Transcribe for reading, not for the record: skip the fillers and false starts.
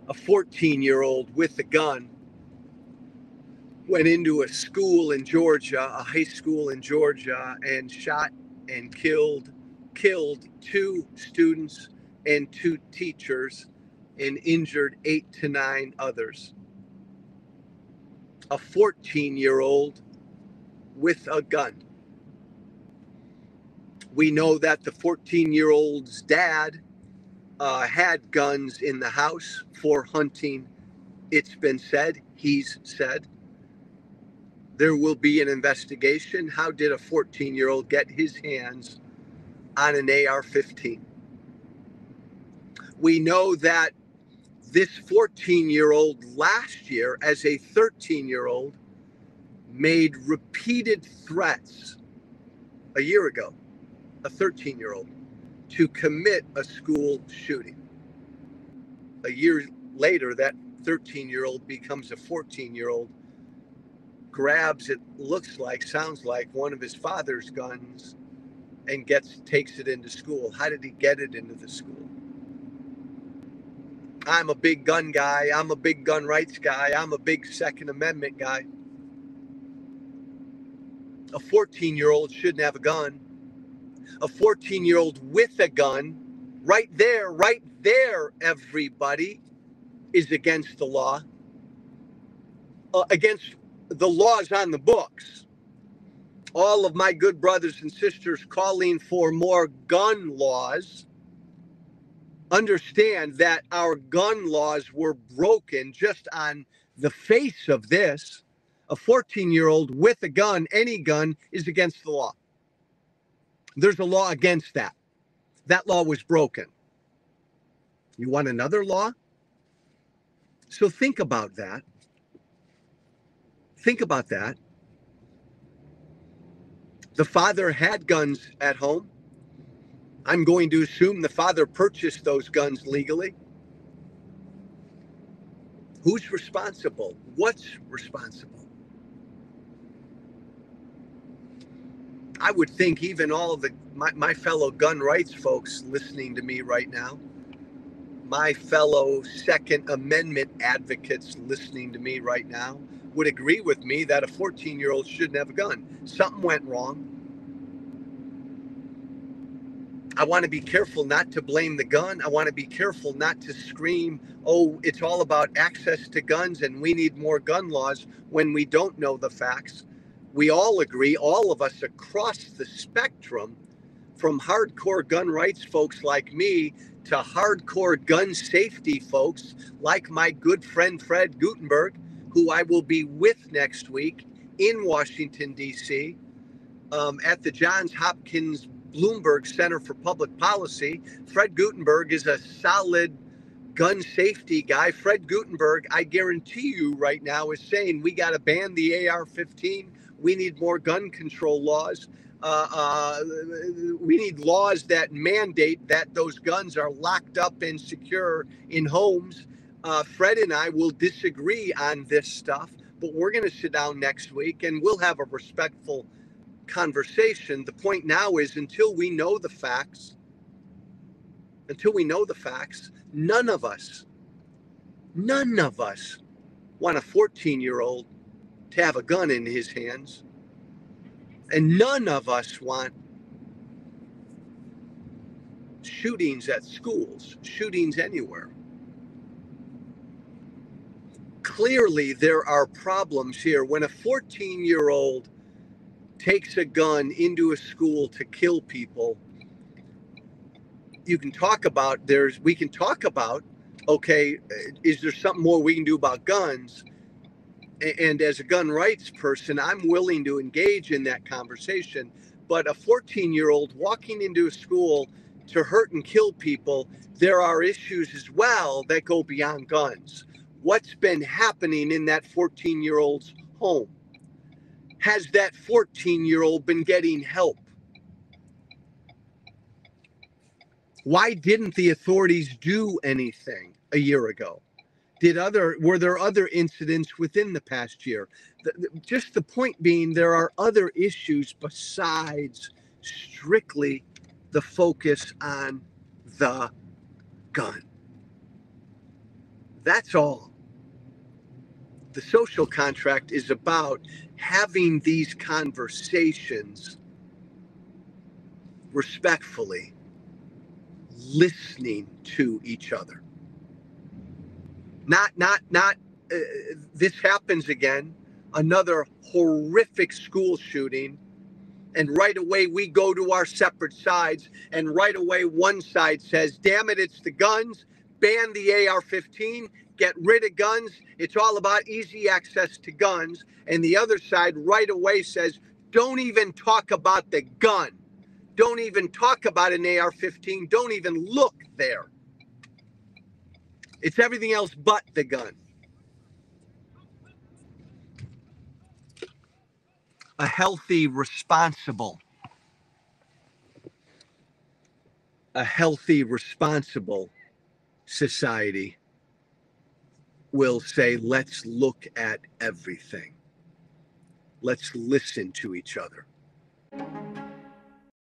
A 14-year-old with a gun went into a school in Georgia, a high school in Georgia, and shot and killed 2 students and 2 teachers and injured 8 to 9 others. A 14-year-old with a gun. We know that the 14-year-old's dad had guns in the house for hunting. It's been said, he's said. There will be an investigation. How did a 14-year-old get his hands on an AR-15? We know that this 14-year-old last year, as a 13-year-old, made repeated threats a year ago, a 13-year-old, to commit a school shooting. A year later, that 13-year-old becomes a 14-year-old, grabs, it looks like, sounds like, one of his father's guns and takes it into school. How did he get it into the school? I'm a big gun guy. I'm a big gun rights guy. I'm a big Second Amendment guy. A 14-year-old shouldn't have a gun. A 14-year-old with a gun, right there, everybody, is against the law. Against the laws on the books. All of my good brothers and sisters calling for more gun laws understand that our gun laws were broken just on the face of this. A 14-year-old with a gun, any gun, is against the law. There's a law against that. That law was broken. You want another law? So think about that. Think about that. The father had guns at home. I'm going to assume the father purchased those guns legally. Who's responsible? What's responsible? I would think even all of my fellow gun rights folks listening to me right now, my fellow Second Amendment advocates listening to me right now, would agree with me that a 14-year-old shouldn't have a gun. Something went wrong. I want to be careful not to blame the gun. I want to be careful not to scream, oh, it's all about access to guns and we need more gun laws when we don't know the facts. We all agree, all of us across the spectrum, from hardcore gun rights folks like me to hardcore gun safety folks like my good friend Fred Gutenberg, who I will be with next week in Washington, D.C., at the Johns Hopkins Bloomberg Center for Public Policy. Fred Gutenberg is a solid gun safety guy. Fred Gutenberg, I guarantee you right now, is saying we got to ban the AR-15. We need more gun control laws. We need laws that mandate that those guns are locked up and secure in homes. Fred and I will disagree on this stuff, but we're going to sit down next week and we'll have a respectful conversation. The point now is until we know the facts, none of us want a 14-year-old to have a gun in his hands. And none of us want shootings at schools, shootings anywhere. Clearly, there are problems here. When a 14-year-old takes a gun into a school to kill people, we can talk about, okay, is there something more we can do about guns? And as a gun rights person, I'm willing to engage in that conversation. But a 14-year-old walking into a school to hurt and kill people, there are issues as well that go beyond guns. What's been happening in that 14-year-old's home? Has that 14-year-old been getting help? Why didn't the authorities do anything a year ago? Were there other incidents within the past year? Just the point being, there are other issues besides strictly the focus on the gun. That's all. The social contract is about having these conversations respectfully, listening to each other. Not, this happens again, another horrific school shooting, and right away we go to our separate sides, and right away one side says, damn it, it's the guns, ban the AR-15, get rid of guns, it's all about easy access to guns. And the other side right away says, don't even talk about the gun. Don't even talk about an AR-15. Don't even look there. It's everything else but the gun. A healthy, responsible society will say, let's look at everything. Let's listen to each other.